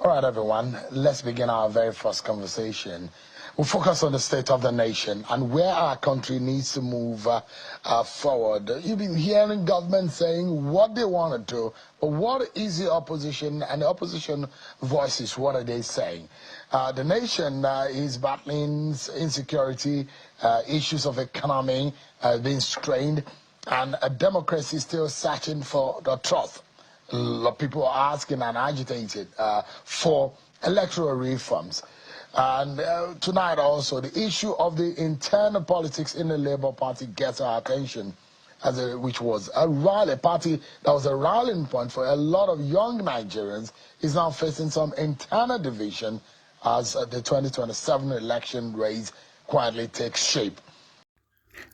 All right, everyone, let's begin our very first conversation. We'll focus on the state of the nation and where our country needs to move forward. You've been hearing government saying what they want to do, but what is the opposition and the opposition voices? What are they saying? The nation is battling insecurity, issues of economy being strained, and a democracy still searching for the truth. A lot of people are asking and agitated for electoral reforms. And tonight also, the issue of the internal politics in the Labour Party gets our attention, which was a rally party that was a rallying point for a lot of young Nigerians, is now facing some internal division as the 2027 election race quietly takes shape.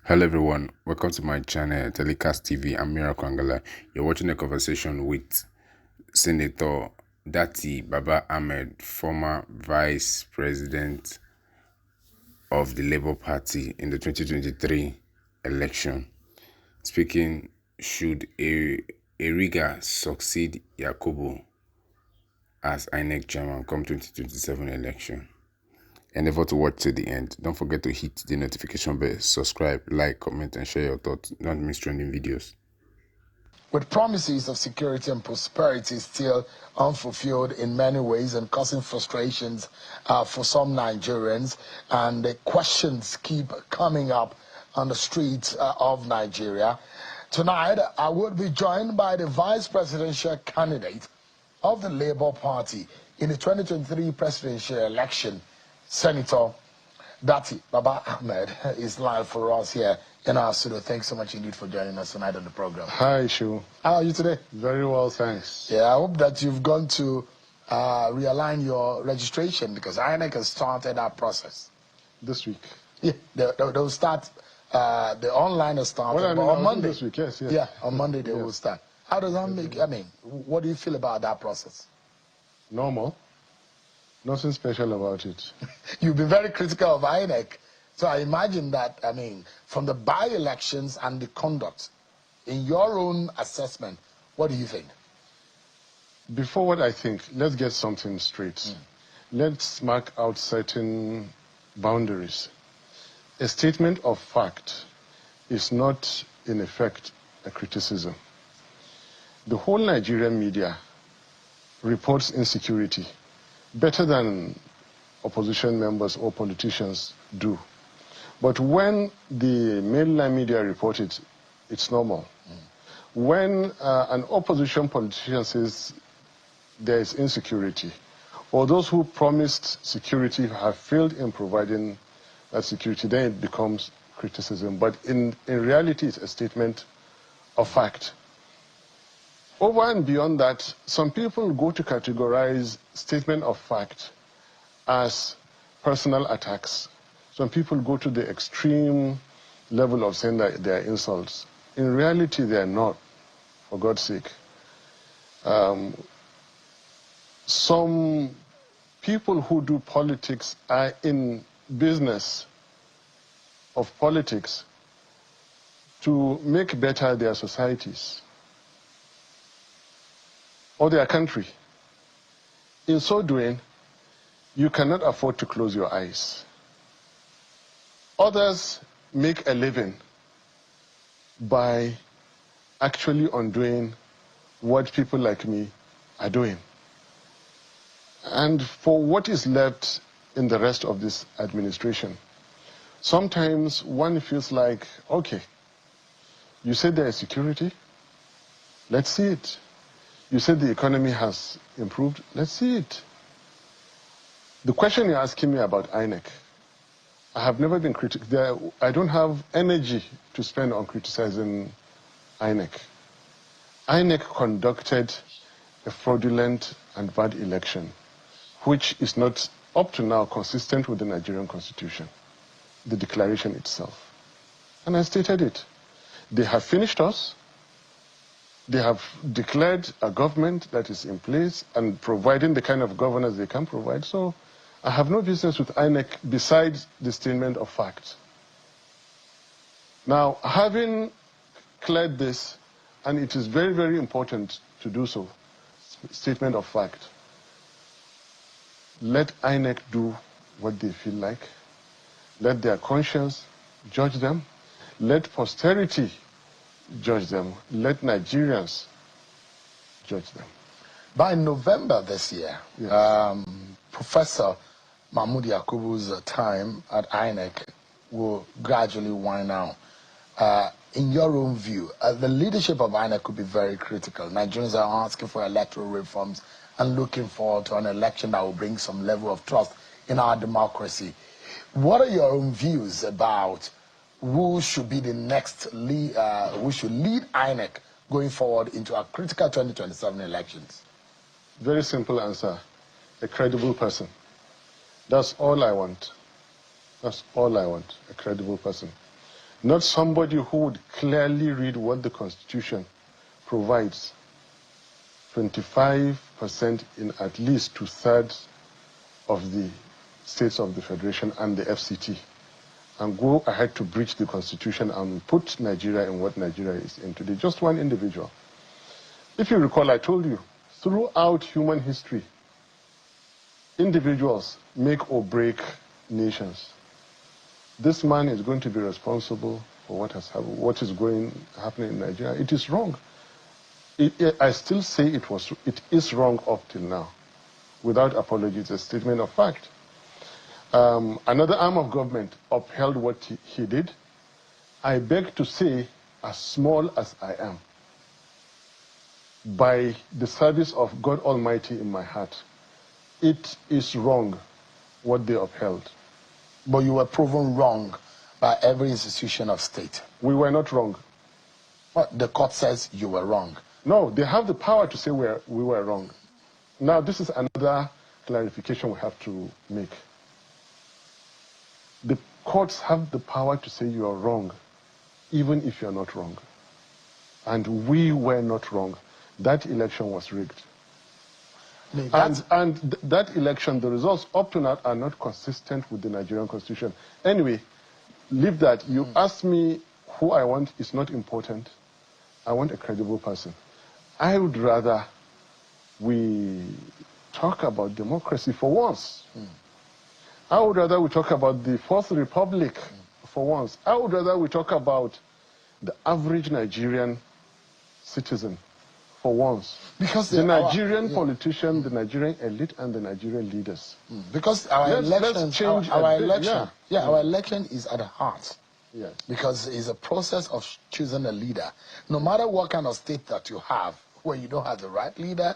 Hello everyone, welcome to my channel Telecast TV. I'm Miracle Angala. You're watching a conversation with Senator Datti Baba-Ahmed, former Vice President of the Labour Party in the 2023 election. Speaking, should Eriga succeed Yakubu as Inec chairman come 2027 election? Endeavor to watch to the end. Don't forget to hit the notification bell, subscribe, like, comment, and share your thoughts. Don't miss trending videos. With promises of security and prosperity still unfulfilled in many ways and causing frustrations for some Nigerians, and the questions keep coming up on the streets of Nigeria. Tonight, I will be joined by the vice presidential candidate of the Labour Party in the 2023 presidential election, Senator Datti Baba-Ahmed is live for us here in our studio. Thanks so much indeed for joining us tonight on the program. Hi, Shu. How are you today? Very well, thanks. Yeah, I hope that you've gone to realign your registration because Inec has started that process. This week? Yeah, they'll start, the online has started on Monday. This week, yes. Yeah, on Monday they will start. How does that make, what do you feel about that process? Normal. Nothing special about it. You've been very critical of Inec. So I imagine that, from the by-elections and the conduct, in your own assessment, what do you think? Before what I think, let's get something straight. Let's mark out certain boundaries. A statement of fact is not, in effect, a criticism. The whole Nigerian media reports insecurity better than opposition members or politicians do. But when the mainline media report it, it's normal. When an opposition politician says there is insecurity, or those who promised security have failed in providing that security, then it becomes criticism. But in reality, it's a statement of fact. Over and beyond that, some people go to categorize statement of fact as personal attacks. Some people go to the extreme level of saying that they are insults. In reality, they are not, for God's sake. Some people who do politics are in business of politics to make better their societies or their country. In so doing, you cannot afford to close your eyes. Others make a living by actually undoing what people like me are doing. And for what is left in the rest of this administration, sometimes one feels like, okay, you said there is security, let's see it. You said the economy has improved. Let's see it. The question you're asking me about Inec, I have never been critical. I don't have energy to spend on criticizing Inec. Inec conducted a fraudulent and bad election, which is not, up to now, consistent with the Nigerian Constitution, the declaration itself. And I stated it. They have finished us. They have declared a government that is in place and providing the kind of governance they can provide. So I have no business with INEC besides the statement of fact. Now, having cleared this, and it is very, very important to do so, statement of fact, Let INEC do what they feel like. Let their conscience judge them. Let posterity judge them. Let Nigerians judge them. By November this year, Yes. Professor Mahmood Yakubu's time at INEC will gradually wind down. In your own view, the leadership of INEC could be very critical. Nigerians are asking for electoral reforms and looking forward to an election that will bring some level of trust in our democracy. What are your own views about who should be the next who should lead INEC going forward into our critical 2027 elections? Very simple answer. A credible person. That's all I want. That's all I want. A credible person. Not somebody who would clearly read what the Constitution provides. 25% in at least 2/3 of the states of the Federation and the FCT, and go ahead to breach the Constitution and put Nigeria in what Nigeria is in today. Just one individual. If you recall, I told you, throughout human history, individuals make or break nations. This man is going to be responsible for what has happened, what is happening in Nigeria. It is wrong. I still say it is wrong up till now. Without apology, it's a statement of fact. Another arm of government upheld what he did. I beg to say, as small as I am, by the service of God Almighty in my heart, it is wrong what they upheld. But you were proven wrong by every institution of state. We were not wrong. Well, the court says you were wrong. No, they have the power to say we were wrong. Now, this is another clarification we have to make. The courts have the power to say you are wrong, even if you are not wrong. And we were not wrong. That election was rigged. And that election, the results up to now are not consistent with the Nigerian Constitution. Anyway, leave that. You asked me who I want is not important. I want a credible person. I would rather we talk about democracy for once. I would rather we talk about the Fourth Republic for once. I would rather we talk about the average Nigerian citizen for once. Because the Nigerian politician, the Nigerian elite, and the Nigerian leaders. Because our election is at the heart. Yes. Because it's a process of choosing a leader. No matter what kind of state that you have, where you don't have the right leader,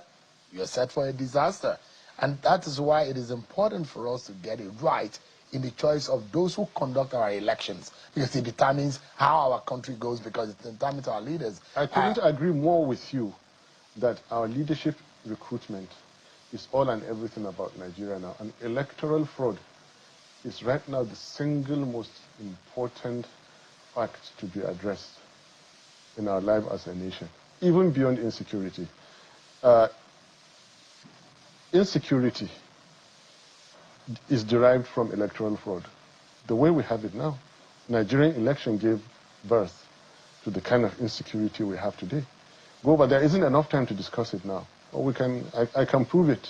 you're set for a disaster. And that is why it is important for us to get it right in the choice of those who conduct our elections, because it determines how our country goes, because it determines our leaders. I couldn't agree more with you that our leadership recruitment is all and everything about Nigeria now. And electoral fraud is right now the single most important fact to be addressed in our life as a nation, even beyond insecurity. Insecurity is derived from electoral fraud. The way we have it now, Nigerian election gave birth to the kind of insecurity we have today. But there isn't enough time to discuss it now. Or I can prove it.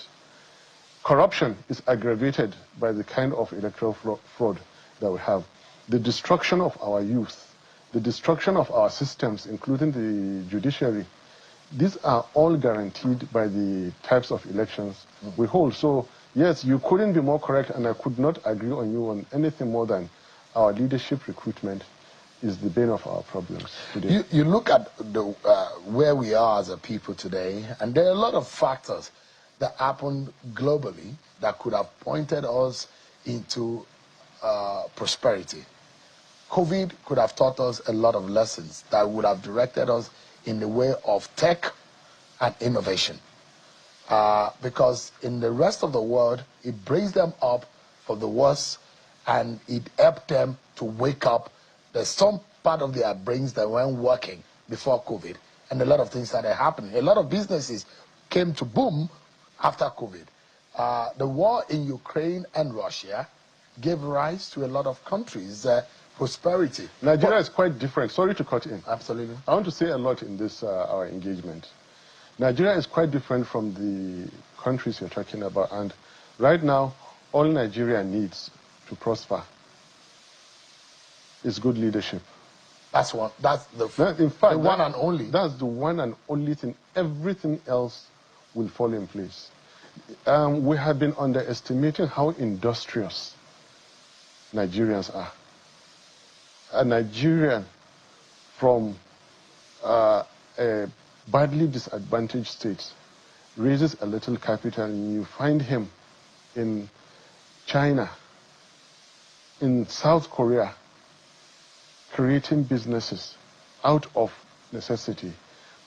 Corruption is aggravated by the kind of electoral fraud that we have. The destruction of our youth, the destruction of our systems, including the judiciary, these are all guaranteed by the types of elections we hold. So, yes, you couldn't be more correct, and I could not agree on you on anything more than our leadership recruitment is the bane of our problems today. You look at where we are as a people today, and there are a lot of factors that happened globally that could have pointed us into prosperity. COVID could have taught us a lot of lessons that would have directed us in the way of tech and innovation. Because in the rest of the world, it braced them up for the worst, and it helped them to wake up. There's some part of their brains that weren't working before COVID, and a lot of things started happening. A lot of businesses came to boom after COVID. The war in Ukraine and Russia gave rise to a lot of countries' prosperity. Nigeria is quite different. Sorry to cut in. Absolutely. I want to say a lot in this, our engagement. Nigeria is quite different from the countries you're talking about, and Right now, all Nigeria needs to prosper is good leadership. That's one. That's the In fact, the one and only. That's the one and only thing. Everything else will fall in place. We have been underestimating how industrious Nigerians are. A Nigerian from a badly disadvantaged state raises a little capital, and you find him in China, in South Korea, creating businesses out of necessity.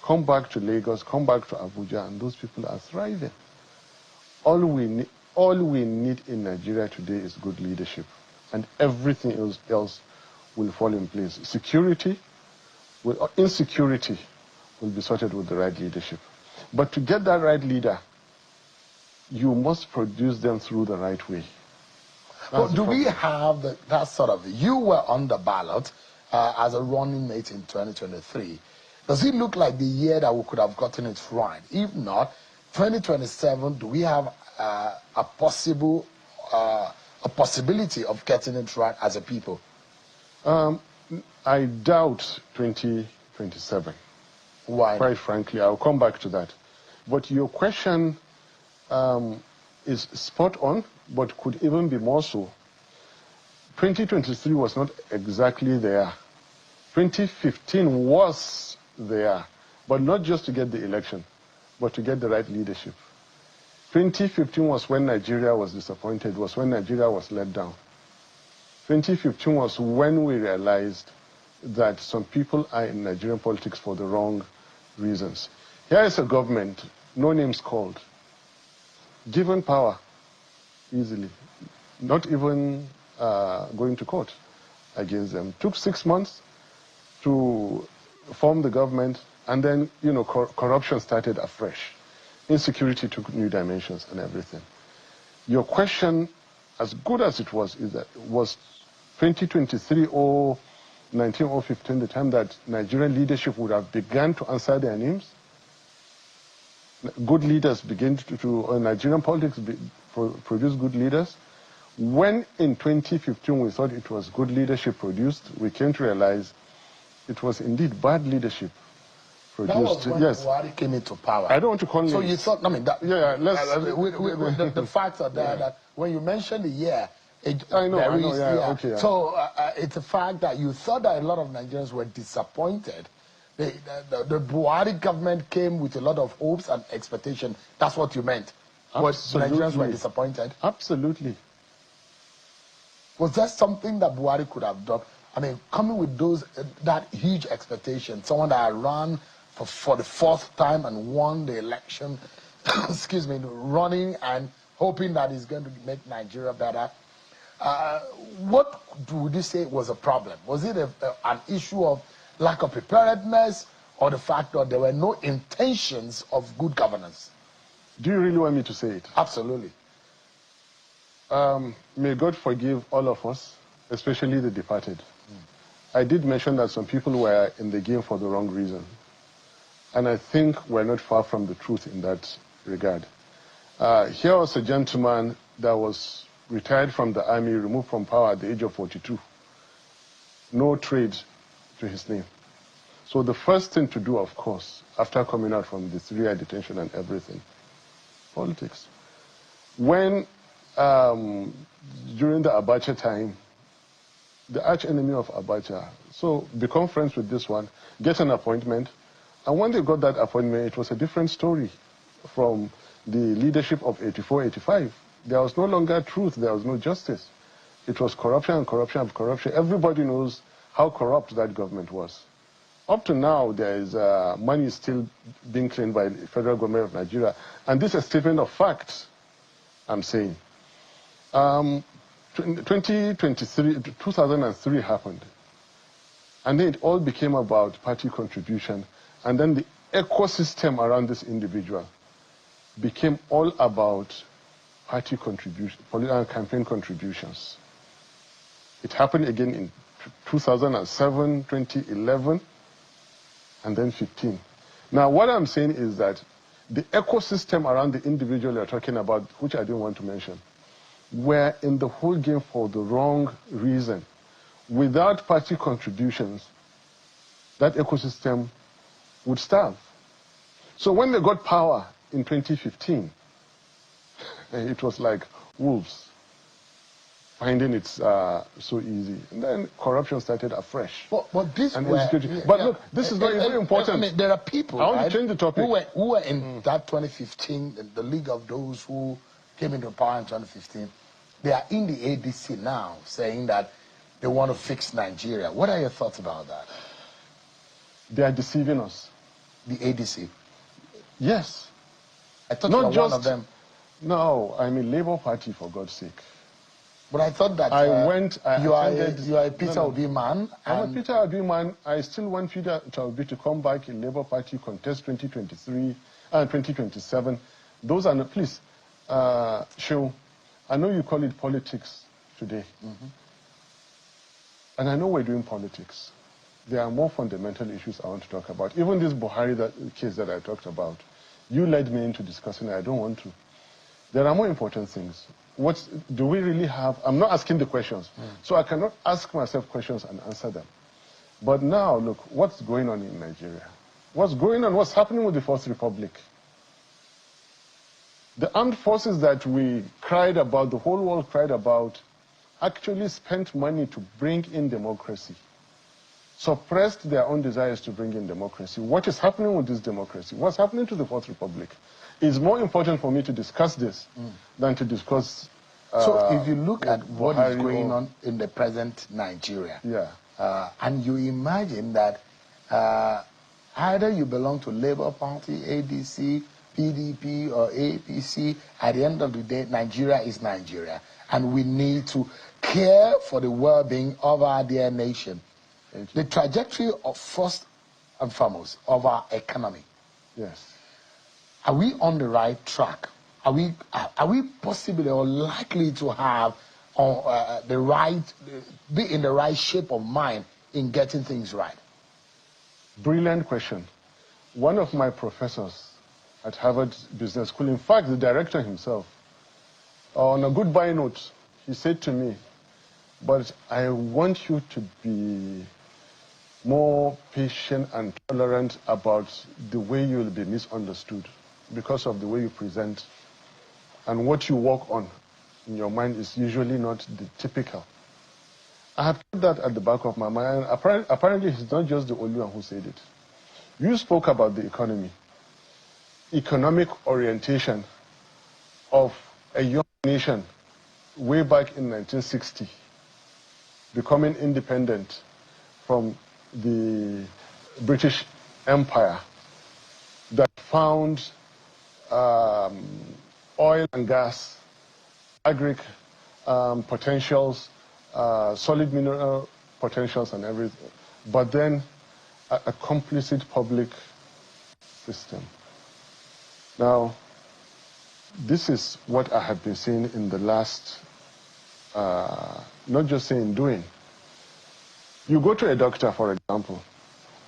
Come back to Lagos, come back to Abuja, and those people are thriving. All we need in Nigeria today is good leadership, and everything else will fall in place. Insecurity will be sorted with the right leadership. But to get that right leader, you must produce them through the right way. Well, do we have that sort of... You were on the ballot as a running mate in 2023. Does it look like the year that we could have gotten it right? If not, 2027, do we have a possibility of getting it right as a people? I doubt 2027. Why? Quite frankly, I'll come back to that. But your question is spot on, but could even be more so. 2023 was not exactly there. 2015 was there, but not just to get the election, but to get the right leadership. 2015 was when Nigeria was disappointed, was when Nigeria was let down. 2015 was when we realized that some people are in Nigerian politics for the wrong reasons. Here is a government, no names called, given power easily, not even going to court against them. Took 6 months to form the government, and then, corruption started afresh. Insecurity took new dimensions and everything. Your question, as good as it was, is that was 2023 or 19 or 15 the time that Nigerian leadership would have begun to answer their names? Good leaders begin to Nigerian politics produce good leaders. When in 2015 we thought it was good leadership produced, we came to realize it was indeed bad leadership produced. That was when yes. Buhari came into power. I don't want to call So names. you thought, let's... the facts are there that when you mention the year, I know, okay, yeah. So it's a fact that you thought that a lot of Nigerians were disappointed. The Buhari government came with a lot of hopes and expectation. That's what you meant. Absolutely. Nigerians were disappointed. Absolutely. Was there something that Buhari could have done? I mean, coming with that huge expectation, someone that had run for the fourth time and won the election, excuse me, running and hoping that he's going to make Nigeria better. What would you say was a problem? Was it an issue of lack of preparedness, or the fact that there were no intentions of good governance? Do you really want me to say it? Absolutely. May God forgive all of us, especially the departed. I did mention that some people were in the game for the wrong reason. And I think we're not far from the truth in that regard. Here was a gentleman that was retired from the army, removed from power at the age of 42. No trade to his name. So the first thing to do, of course, after coming out from the 3-year detention and everything, politics. When, during the Abacha time, the arch enemy of Abacha, so become friends with this one, get an appointment, and when they got that appointment, it was a different story from the leadership of 84, 85. There was no longer truth, there was no justice. It was corruption and corruption and corruption. Everybody knows how corrupt that government was. Up to now, there is money still being claimed by the federal government of Nigeria. And this is a statement of fact, I'm saying. 2003 happened. And then it all became about party contribution. And then the ecosystem around this individual became all about party contribution, political campaign contributions. It happened again in 2007, 2011, and then 15. Now, what I'm saying is that the ecosystem around the individual you're talking about, which I didn't want to mention, were in the whole game for the wrong reason. Without party contributions, that ecosystem would starve. So when they got power in 2015, it was like wolves finding it so easy. And then corruption started afresh. But this and were, but look, this is very important. I mean, there are people, I want right, to change the topic. who were in that 2015, the league of those who came into power in 2015. They are in the ADC now, saying that they want to fix Nigeria. What are your thoughts about that? They are deceiving us. The ADC? Yes. I thought Not you were just one of them. No, I'm a Labour Party, for God's sake. But I thought that you are a Peter Obi man. I'm a Peter Obi man. I still want Peter Obi to come back in Labour Party, contest 2023 and 2027. Those are not, please, Shehu, I know you call it politics today. And I know we're doing politics. There are more fundamental issues I want to talk about. Even this Buhari case that I talked about, you led me into discussing it. I don't want to. There are more important things. What do we really have? I'm not asking the questions. So I cannot ask myself questions and answer them. But now, look, what's going on in Nigeria? What's going on? What's happening with the Fourth Republic? The armed forces that we cried about, the whole world cried about, actually spent money to bring in democracy, suppressed their own desires to bring in democracy. What is happening with this democracy? What's happening to the Fourth Republic? It's more important for me to discuss this than to discuss... so if you look at what is going on in the present Nigeria, and you imagine that either you belong to Labour Party, ADC, PDP, or APC, at the end of the day, Nigeria is Nigeria. And we need to care for the well-being of our dear nation. The trajectory of, first and foremost, of our economy. Yes. Are we on the right track? Are we possibly or likely to have be in the right shape of mind in getting things right? Brilliant question. One of my professors at Harvard Business School, in fact, the director himself, on a goodbye note, he said to me, but I want you to be more patient and tolerant about the way you will be misunderstood because of the way you present. And what you work on in your mind is usually not the typical. I have put that at the back of my mind. Apparently, he's not just the only one who said it. You spoke about the economy. Economic orientation of a young nation way back in 1960, becoming independent from the British Empire that found oil and gas, agric potentials, solid mineral potentials and everything, but then a complicit public system. Now, this is what I have been seeing in the last, not just saying doing. You go to a doctor, for example,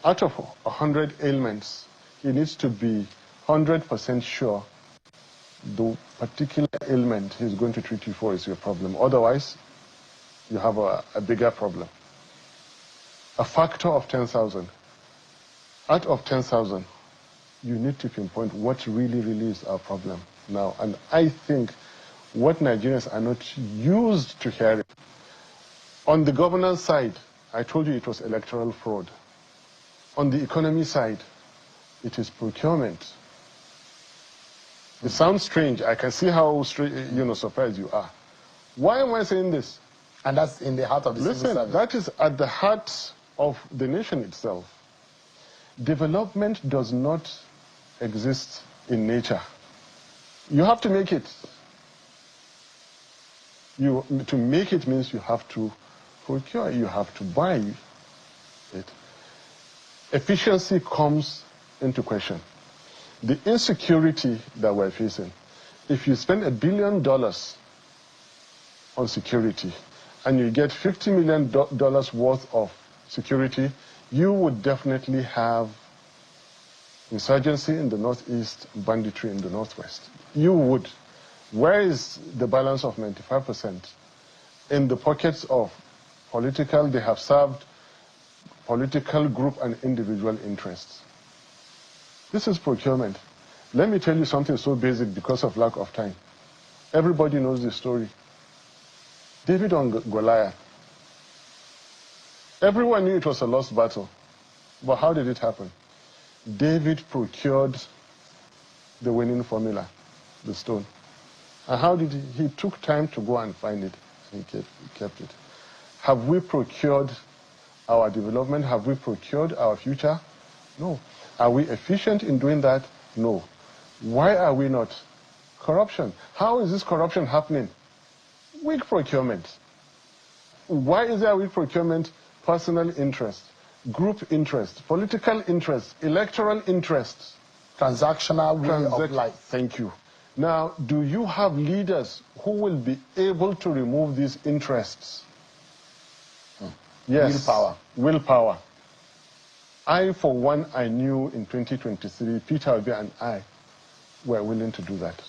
out of 100 ailments, he needs to be 100% sure the particular ailment he's going to treat you for is your problem. Otherwise, you have a bigger problem. A factor of 10,000. Out of 10,000, you need to pinpoint what really is our problem now. And I think what Nigerians are not used to hearing. On the governance side, I told you it was electoral fraud. On the economy side, it is procurement. It sounds strange. I can see how surprised you are. Why am I saying this? And that's in the heart of the civil service. Listen, that is at the heart of the nation itself. Development does not exist in nature. You have to make it. To make it means you have to procure, you have to buy it. Efficiency comes into question. The insecurity that we're facing, if you spend $1 billion on security and you get $50 million worth of security, you would definitely have insurgency in the northeast, banditry in the northwest. You would. Where is the balance of 95%? In the pockets of political, they have served political group and individual interests. This is procurement. Let me tell you something so basic because of lack of time. Everybody knows this story. David on Goliath. Everyone knew it was a lost battle. But how did it happen? David procured the winning formula, the stone. And how did he? He took time to go and find it. He kept it. Have we procured our development? Have we procured our future? No. Are we efficient in doing that? No. Why are we not? Corruption. How is this corruption happening? Weak procurement. Why is there weak procurement? Personal interest, group interest, political interest, electoral interest. Transactional way of life. Thank you. Now, do you have leaders who will be able to remove these interests? Yes. Willpower. Willpower. I, for one, I knew in 2023, Peter Obi and I were willing to do that.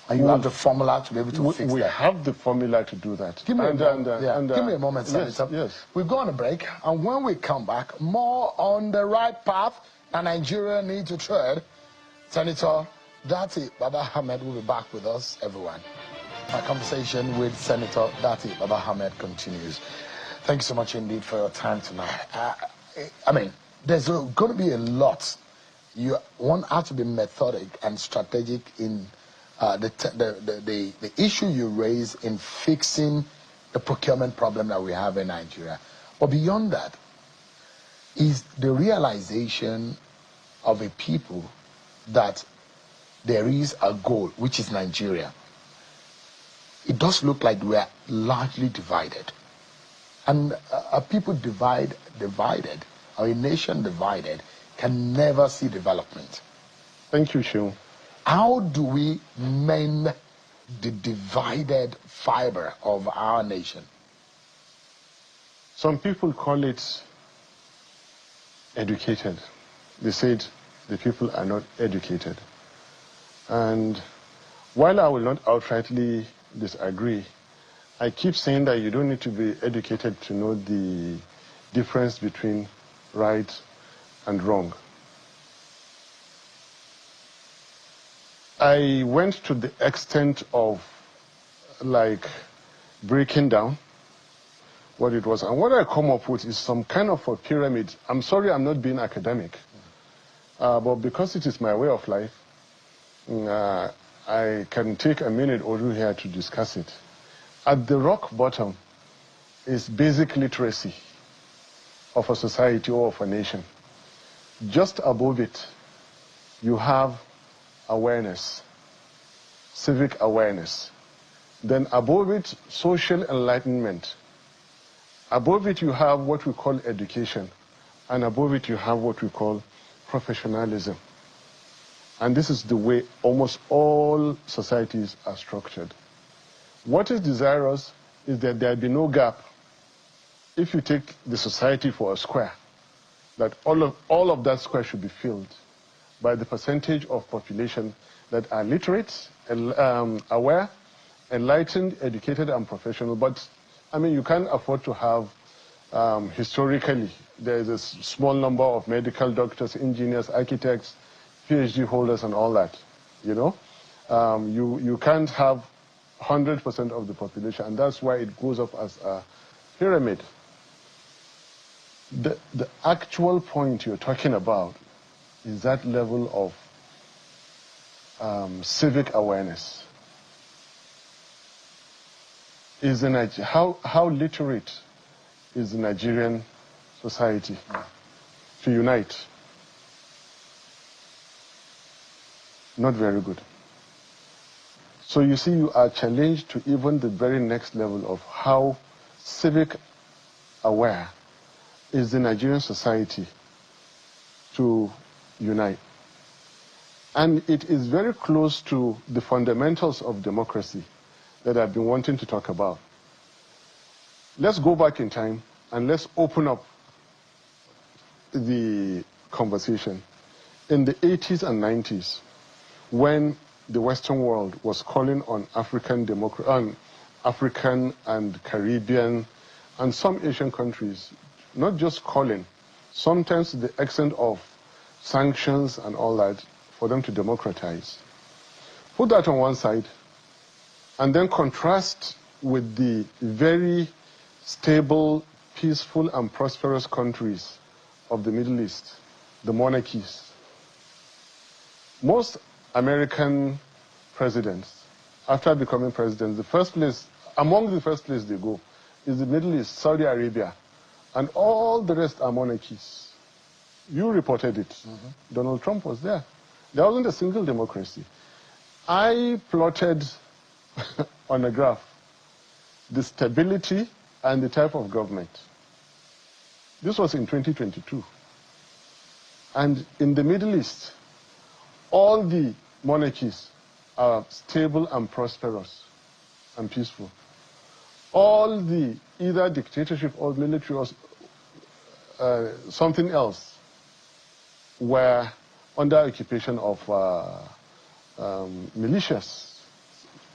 And you have the formula to be able to fix that? We have the formula to do that. Give me a moment, Senator. Yes. We'll go on a break, and when we come back, more on the right path that Nigeria needs to tread. Senator Datti Baba-Ahmed will be back with us, everyone. My conversation with Senator Datti Baba-Ahmed continues. Thank you so much indeed for your time tonight. I mean, there's going to be a lot. One has to be methodic and strategic in the issue you raise in fixing the procurement problem that we have in Nigeria. But beyond that is the realization of a people that there is a goal, which is Nigeria. It does look like we are largely divided. And a people divided, or a nation divided, can never see development. Thank you, Shil. How do we mend the divided fiber of our nation? Some people call it educated. They said the people are not educated. And while I will not outrightly disagree, I keep saying that you don't need to be educated to know the difference between right and wrong. I went to the extent of breaking down what it was. And what I come up with is some kind of a pyramid. I'm sorry I'm not being academic. But because it is my way of life, I can take a minute or two here to discuss it. At the rock bottom is basic literacy of a society or of a nation. Just above it, you have awareness, civic awareness. Then above it, social enlightenment. Above it, you have what we call education. And above it, you have what we call professionalism. And this is the way almost all societies are structured. What is desirous is that there be no gap. If you take the society for a square, that all of that square should be filled by the percentage of population that are literate, aware, enlightened, educated, and professional. But, I mean, you can't afford to have, historically, there's a small number of medical doctors, engineers, architects, PhD holders, and all that, you know? You can't have 100% of the population, and that's why it goes up as a pyramid. The actual point you're talking about is that level of civic awareness. How literate is the Nigerian society to unite? Not very good. So you see, you are challenged to even the very next level of how civic aware is the Nigerian society to unite. And it is very close to the fundamentals of democracy that I've been wanting to talk about. Let's go back in time and let's open up the conversation. in the 80s and 90s, when the Western world was calling on African and Caribbean and some Asian countries, not just calling, sometimes to the extent of sanctions and all that, for them to democratize. Put that on one side, and then contrast with the very stable, peaceful, and prosperous countries of the Middle East, the monarchies. Most American presidents, after becoming presidents, among the first place they go is the Middle East, Saudi Arabia, and all the rest are monarchies. You reported it. Donald Trump was there. There wasn't a single democracy. I plotted on a graph the stability and the type of government. This was in 2022. And in the Middle East, all the monarchies are stable and prosperous and peaceful. All the either dictatorship or military or something else were under occupation of militias.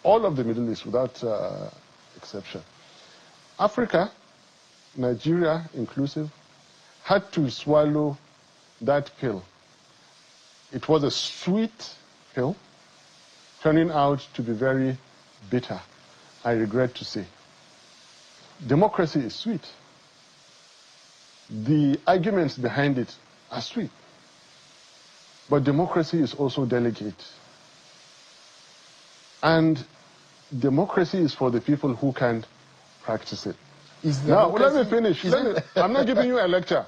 All of the Middle East without exception. Africa, Nigeria inclusive, had to swallow that pill. It was a sweet pill, turning out to be very bitter, I regret to say. Democracy is sweet. The arguments behind it are sweet. But democracy is also delicate. And democracy is for the people who can practice it. Now, let me finish. I'm not giving you a lecture.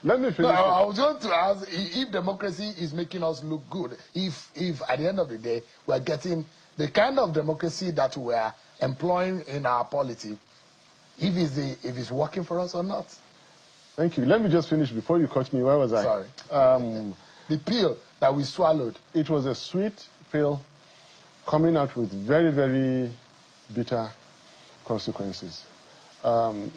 Let me finish. No, I was going to ask if democracy is making us look good, if at the end of the day we're getting the kind of democracy that we're employing in our polity, if it's working for us or not. Thank you. Let me just finish before you cut me. Where was I? Sorry. The pill that we swallowed. It was a sweet pill coming out with very, very bitter consequences.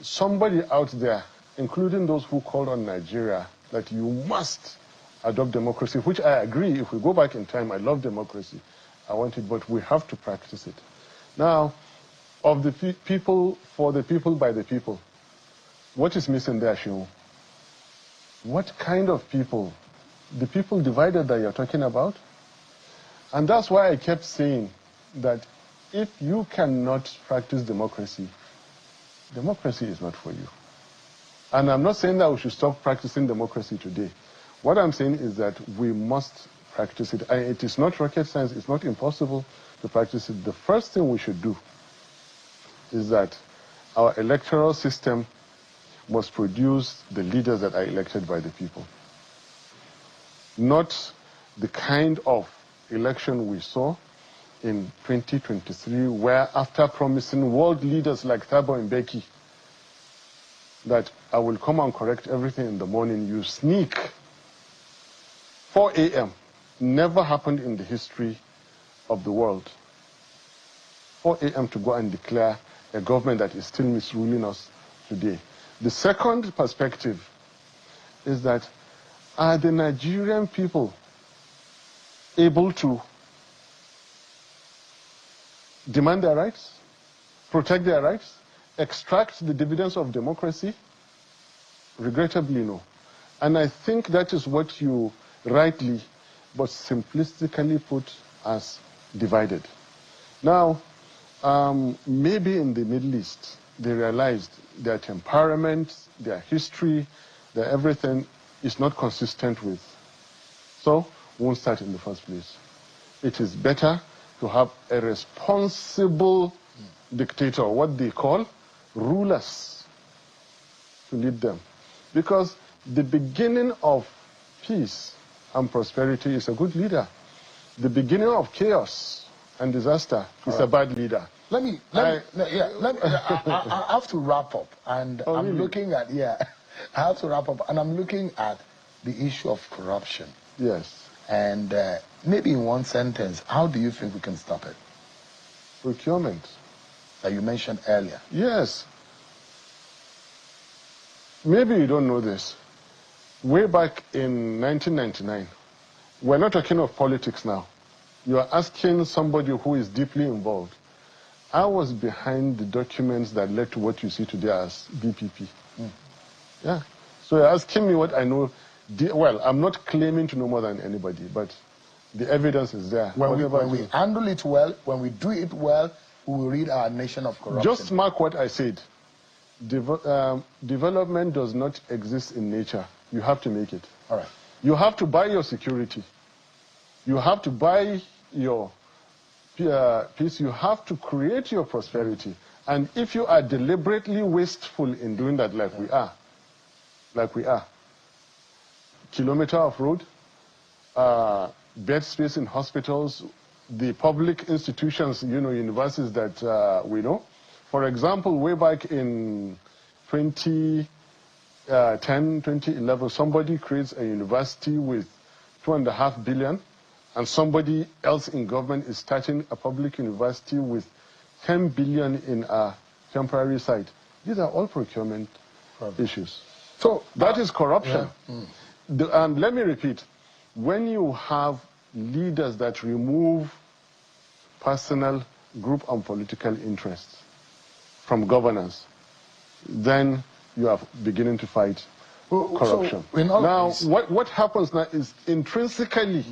Somebody out there, including those who called on Nigeria, that you must adopt democracy, which I agree. If we go back in time, I love democracy. I want it, but we have to practice it. Now, of the people, for the people, by the people, what is missing there, Shiu? What kind of people? The people divided that you're talking about? And that's why I kept saying that if you cannot practice democracy, democracy is not for you. And I'm not saying that we should stop practicing democracy today. What I'm saying is that we must practice it. And it is not rocket science. It's not impossible to practice it. The first thing we should do is that our electoral system must produce the leaders that are elected by the people. Not the kind of election we saw in 2023, where after promising world leaders like Thabo Mbeki that I will come and correct everything in the morning, you sneak 4 a.m. Never happened in the history of the world. 4 a.m. to go and declare a government that is still misruling us today. The second perspective is that are the Nigerian people able to demand their rights, protect their rights, extract the dividends of democracy? Regrettably, no. And I think that is what you rightly but simplistically put as divided. Now, maybe in the Middle East, they realized their temperament, their history, their everything is not consistent with. So, won't start in the first place. It is better to have a responsible dictator, what they call rulers, to lead them. Because the beginning of peace and prosperity is a good leader. The beginning of chaos and disaster is a bad leader. I have to wrap up, and I'm really? looking at, I have to wrap up, and I'm looking at the issue of corruption. Yes. And maybe in one sentence, how do you think we can stop it? Procurement. That you mentioned earlier. Yes. Maybe you don't know this. Way back in 1999, We're not talking of politics now. You are asking somebody who is deeply involved. I was behind the documents that led to what you see today as BPP. Yeah. So you're asking me what I know. Well, I'm not claiming to know more than anybody, but the evidence is there. When we handle it well, when we do it well, we will rid our nation of corruption. Just mark what I said. Development does not exist in nature. You have to make it. All right. You have to buy your security. You have to buy your peace. You have to create your prosperity. And if you are deliberately wasteful in doing that, like we are, kilometer of road, bed space in hospitals, the public institutions, universities that we know. For example, way back in 2010, 2011, somebody creates a university with 2.5 billion, and somebody else in government is starting a public university with 10 billion in a temporary site. These are all procurement issues. So that is corruption. Yeah. And let me repeat, when you have leaders that remove personal, group, and political interests from governance, then you are beginning to fight corruption. So now, what happens now is intrinsically,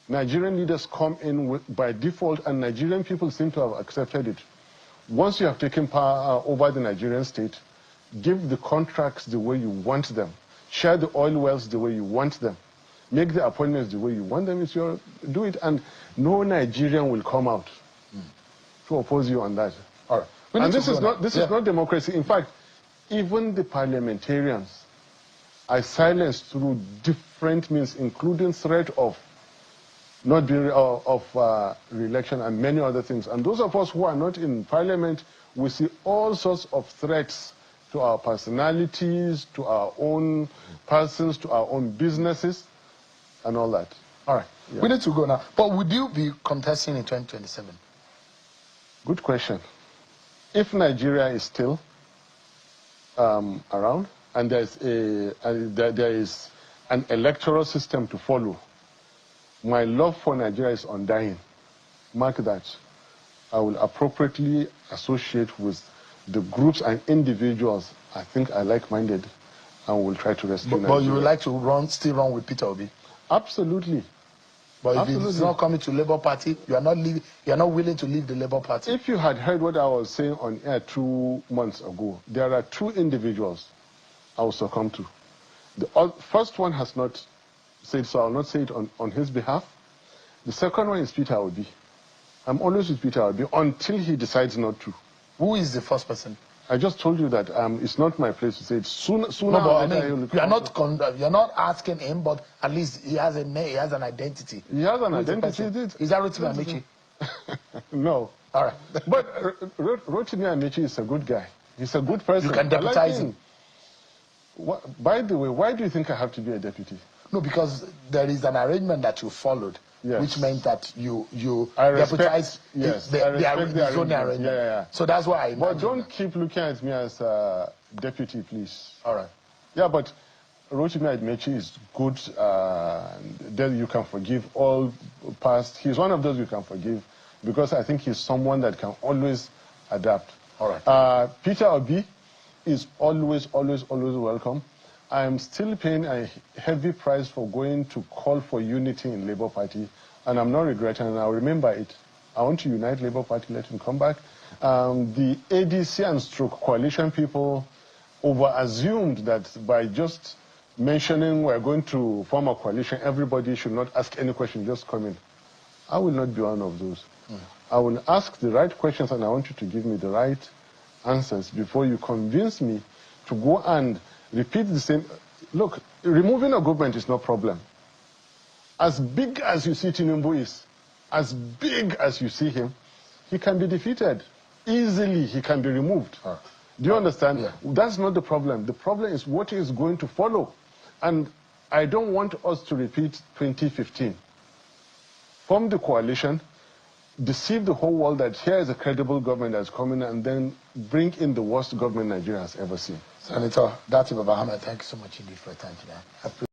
Nigerian leaders come in by default, and Nigerian people seem to have accepted it. Once you have taken power over the Nigerian state, give the contracts the way you want them, share the oil wells the way you want them, make the appointments the way you want them, do it, and no Nigerian will come out to oppose you on that. All right. And this is not democracy. In fact, even the parliamentarians are silenced through different means, including threat of not being re-election and many other things. And those of us who are not in parliament, we see all sorts of threats to our personalities, to our own persons, to our own businesses, and all that. All right. Yeah. We need to go now. But would you be contesting in 2027? Good question. If Nigeria is still around, and there is an electoral system to follow, my love for Nigeria is undying. Mark that. I will appropriately associate with the groups and individuals I think are like-minded, and will try to rescue Nigeria. But you would like to still run with Peter Obi? Absolutely. But if it's not coming to Labour Party, you are not willing to leave the Labour Party? If you had heard what I was saying on air 2 months ago, there are 2 individuals I will succumb to. The first one has not said so. I will not say it on his behalf. The second one is Peter Obi. I'm always with Peter Obi until he decides not to. Who is the first person? I just told you that it's not my place to say it. Sooner no, but I mean, you're not asking him, but at least he has a name, he has an identity. He has an identity. Is that Rotimi Amaechi? No. All right. But Rotimi Amaechi is a good guy. He's a good person. You can deputize him. By the way, why do you think I have to be a deputy? No, because there is an arrangement that you followed. Yes. Which meant that you deputize the zoning arrangement. Yeah. So that's why I But don't keep looking at me as a deputy, please. All right. Yeah, but Rotimi Amaechi is good. Then you can forgive all past. He's one of those you can forgive because I think he's someone that can always adapt. All right. Peter Obi is always welcome. I am still paying a heavy price for going to call for unity in Labour Party, and I'm not regretting, and I'll remember it. I want to unite Labour Party, let him come back. The ADC and stroke coalition people over-assumed that by just mentioning we're going to form a coalition, everybody should not ask any question, just come in. I will not be one of those. I will ask the right questions, and I want you to give me the right answers before you convince me to go and repeat the same. Look, removing a government is no problem. As big as you see Tinubu is, as big as you see him, he can be defeated. Easily, he can be removed. Do you understand? Yeah. That's not the problem. The problem is what is going to follow. And I don't want us to repeat 2015. Form the coalition, deceive the whole world that here is a credible government that's coming, and then bring in the worst government Nigeria has ever seen. Senator Datti Baba-Ahmed, thank you so much indeed for your time today.